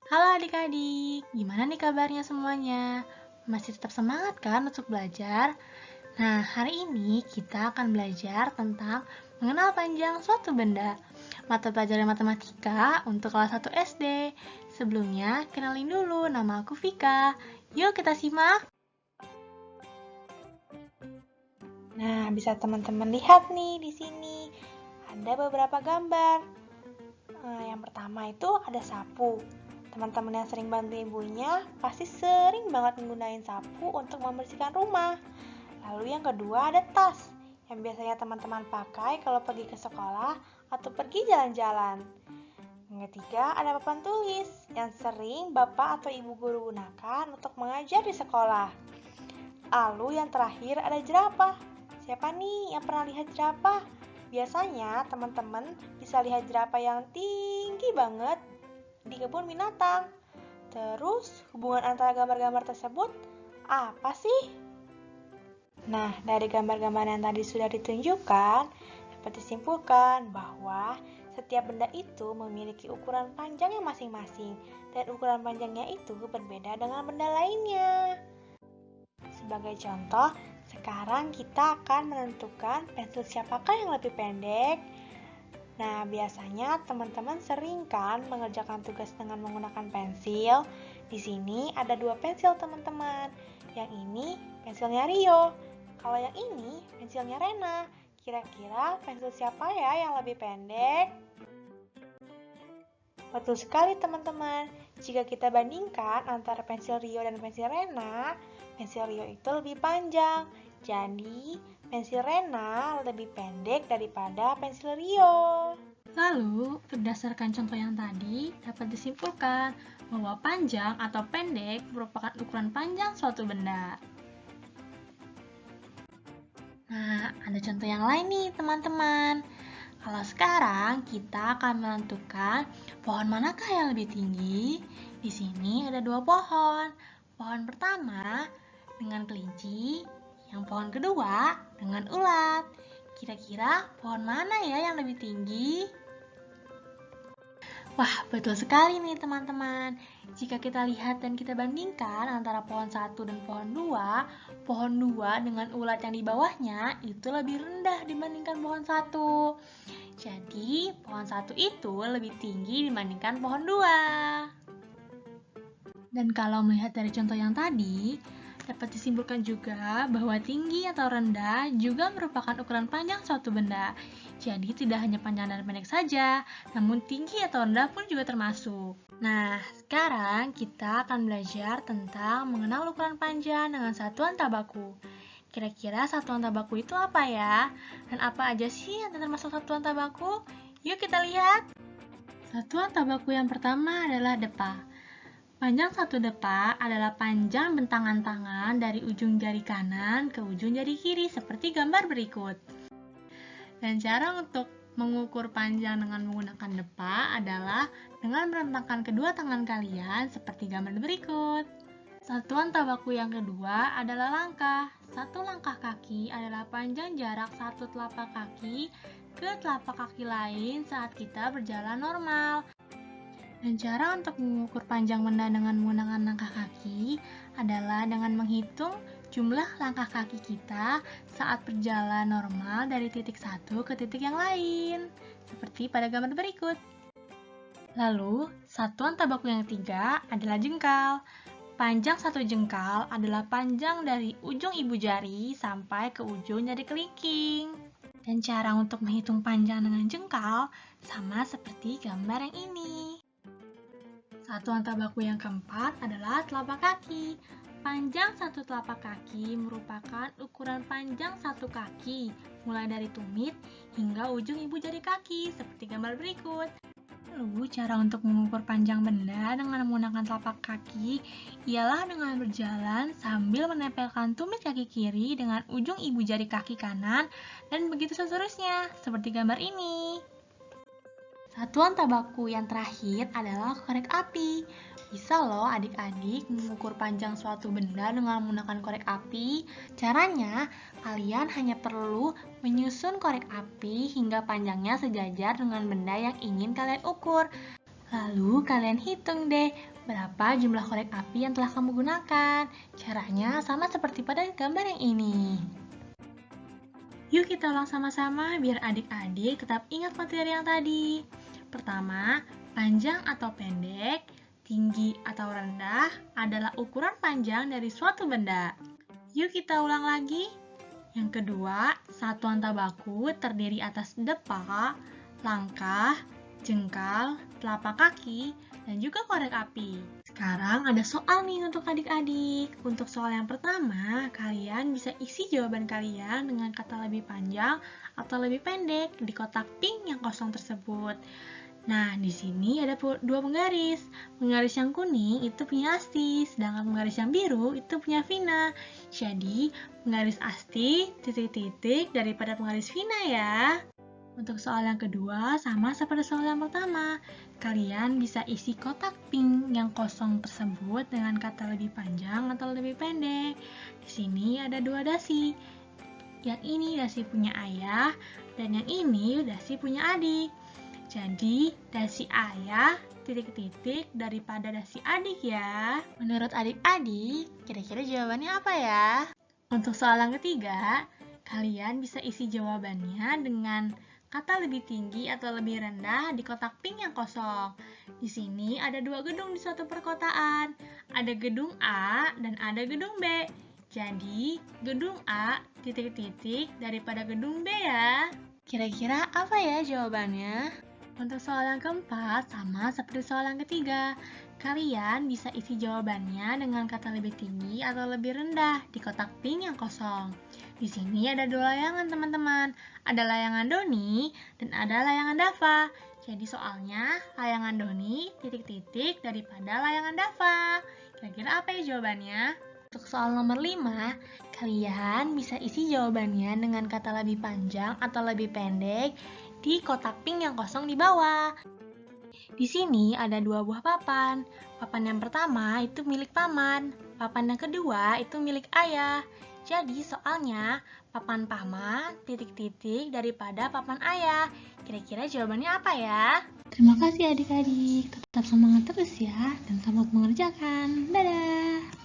Halo adik-adik, gimana nih kabarnya semuanya? Masih tetap semangat kan untuk belajar? Nah, hari ini kita akan belajar tentang mengenal panjang suatu benda. Mata pelajaran matematika untuk kelas 1 SD. Sebelumnya, kenalin dulu, nama aku Vika. Yuk kita simak. Nah, bisa teman-teman lihat nih di sini. Ada beberapa gambar. Yang pertama itu ada sapu. Teman-teman yang sering bantu ibunya pasti sering banget menggunakan sapu untuk membersihkan rumah. Lalu yang kedua ada tas, yang biasanya teman-teman pakai kalau pergi ke sekolah atau pergi jalan-jalan. Yang ketiga ada papan tulis, yang sering bapak atau ibu guru gunakan untuk mengajar di sekolah. Lalu yang terakhir ada jerapah. Siapa nih yang pernah lihat jerapah? Biasanya teman-teman bisa lihat jerapah yang tinggi banget di kebun binatang. Terus, hubungan antara gambar-gambar tersebut apa sih? Nah, dari gambar-gambar yang tadi sudah ditunjukkan, dapat disimpulkan bahwa setiap benda itu memiliki ukuran panjangnya masing-masing, dan ukuran panjangnya itu berbeda dengan benda lainnya. Sebagai contoh, sekarang kita akan menentukan pensil siapakah yang lebih pendek. Nah, biasanya teman-teman sering kan mengerjakan tugas dengan menggunakan pensil. Di sini ada 2 pensil teman-teman. Yang ini pensilnya Rio. Kalau yang ini pensilnya Rena. Kira-kira pensil siapa ya yang lebih pendek? Betul sekali teman-teman. Jika kita bandingkan antara pensil Rio dan pensil Rena, pensil Rio itu lebih panjang. Jadi, pensil Rena lebih pendek daripada pensil Rio. Lalu, berdasarkan contoh yang tadi, dapat disimpulkan bahwa panjang atau pendek merupakan ukuran panjang suatu benda. Nah, ada contoh yang lain nih teman-teman. Kalau sekarang kita akan menentukan pohon manakah yang lebih tinggi. Di sini ada 2 pohon. Pohon pertama dengan kelinci, yang pohon kedua dengan ulat. Kira-kira pohon mana ya yang lebih tinggi? Wah, betul sekali nih teman-teman. Jika kita lihat dan kita bandingkan antara pohon 1 dan pohon 2 dengan ulat yang di bawahnya itu lebih rendah dibandingkan pohon 1. Jadi, pohon 1 itu lebih tinggi dibandingkan pohon 2. Dan kalau melihat dari contoh yang tadi, dapat disimpulkan juga bahwa tinggi atau rendah juga merupakan ukuran panjang suatu benda. Jadi tidak hanya panjang dan pendek saja, namun tinggi atau rendah pun juga termasuk. Nah, sekarang kita akan belajar tentang mengenal ukuran panjang dengan satuan tabaku. Kira-kira satuan tabaku itu apa ya? Dan apa aja sih yang termasuk satuan tabaku? Yuk kita lihat. Satuan tabaku yang pertama adalah depa. Panjang satu depa adalah panjang bentangan tangan dari ujung jari kanan ke ujung jari kiri seperti gambar berikut. Dan cara untuk mengukur panjang dengan menggunakan depa adalah dengan merentangkan kedua tangan kalian seperti gambar berikut. Satuan tabaku yang kedua adalah langkah. Satu langkah kaki adalah panjang jarak satu telapak kaki ke telapak kaki lain saat kita berjalan normal. Dan cara untuk mengukur panjang benda dengan menggunakan langkah kaki adalah dengan menghitung jumlah langkah kaki kita saat berjalan normal dari titik satu ke titik yang lain, seperti pada gambar berikut. Lalu, satuan tabaku yang ketiga adalah jengkal. Panjang satu jengkal adalah panjang dari ujung ibu jari sampai ke ujung jari kelingking. Dan cara untuk menghitung panjang dengan jengkal sama seperti gambar yang ini. Satuan tabaku yang keempat adalah telapak kaki. Panjang satu telapak kaki merupakan ukuran panjang satu kaki, mulai dari tumit hingga ujung ibu jari kaki, seperti gambar berikut. Lalu, cara untuk mengukur panjang benda dengan menggunakan telapak kaki ialah dengan berjalan sambil menempelkan tumit kaki kiri dengan ujung ibu jari kaki kanan, dan begitu seterusnya, seperti gambar ini. Satuan tabaku yang terakhir adalah korek api. Bisa loh adik-adik mengukur panjang suatu benda dengan menggunakan korek api. Caranya, kalian hanya perlu menyusun korek api hingga panjangnya sejajar dengan benda yang ingin kalian ukur. Lalu kalian hitung deh berapa jumlah korek api yang telah kamu gunakan. Caranya sama seperti pada gambar yang ini. Yuk kita ulang sama-sama biar adik-adik tetap ingat materi yang tadi. Pertama, panjang atau pendek, tinggi atau rendah adalah ukuran panjang dari suatu benda. Yuk kita ulang lagi. Yang kedua, satuan tabaku terdiri atas depa, langkah, jengkal, telapak kaki, dan juga korek api. Sekarang ada soal nih untuk adik-adik. Untuk soal yang pertama, kalian bisa isi jawaban kalian dengan kata lebih panjang atau lebih pendek di kotak pink yang kosong tersebut. Nah, di sini ada dua penggaris. Penggaris yang kuning itu punya Asti, sedangkan penggaris yang biru itu punya Vina. Jadi, penggaris Asti titik-titik daripada penggaris Vina ya. Untuk soal yang kedua, sama seperti soal yang pertama. Kalian bisa isi kotak pink yang kosong tersebut dengan kata lebih panjang atau lebih pendek. Di sini ada dua dasi. Yang ini dasi punya ayah, dan yang ini dasi punya adik. Jadi, dasi ayah titik-titik daripada dasi adik ya. Menurut adik-adik, kira-kira jawabannya apa ya? Untuk soal yang ketiga, kalian bisa isi jawabannya dengan kata lebih tinggi atau lebih rendah di kotak pink yang kosong. Di sini ada dua gedung di suatu perkotaan. Ada gedung A dan ada gedung B. Jadi, gedung A titik-titik daripada gedung B ya. Kira-kira apa ya jawabannya? Untuk soal yang keempat, sama seperti soal yang ketiga. Kalian bisa isi jawabannya dengan kata lebih tinggi atau lebih rendah di kotak pink yang kosong. Di sini ada dua layangan teman-teman. Ada layangan Doni dan ada layangan Dava. Jadi soalnya layangan Doni titik-titik daripada layangan Dava. Kira-kira apa ya jawabannya? Untuk soal nomor 5, kalian bisa isi jawabannya dengan kata lebih panjang atau lebih pendek di kotak pink yang kosong di bawah. Di sini ada dua buah papan. Papan yang pertama itu milik paman. Papan yang kedua itu milik ayah. Jadi soalnya papan paman titik-titik daripada papan ayah. Kira-kira jawabannya apa ya? Terima kasih adik-adik. Tetap semangat terus ya dan selamat mengerjakan. Dadah!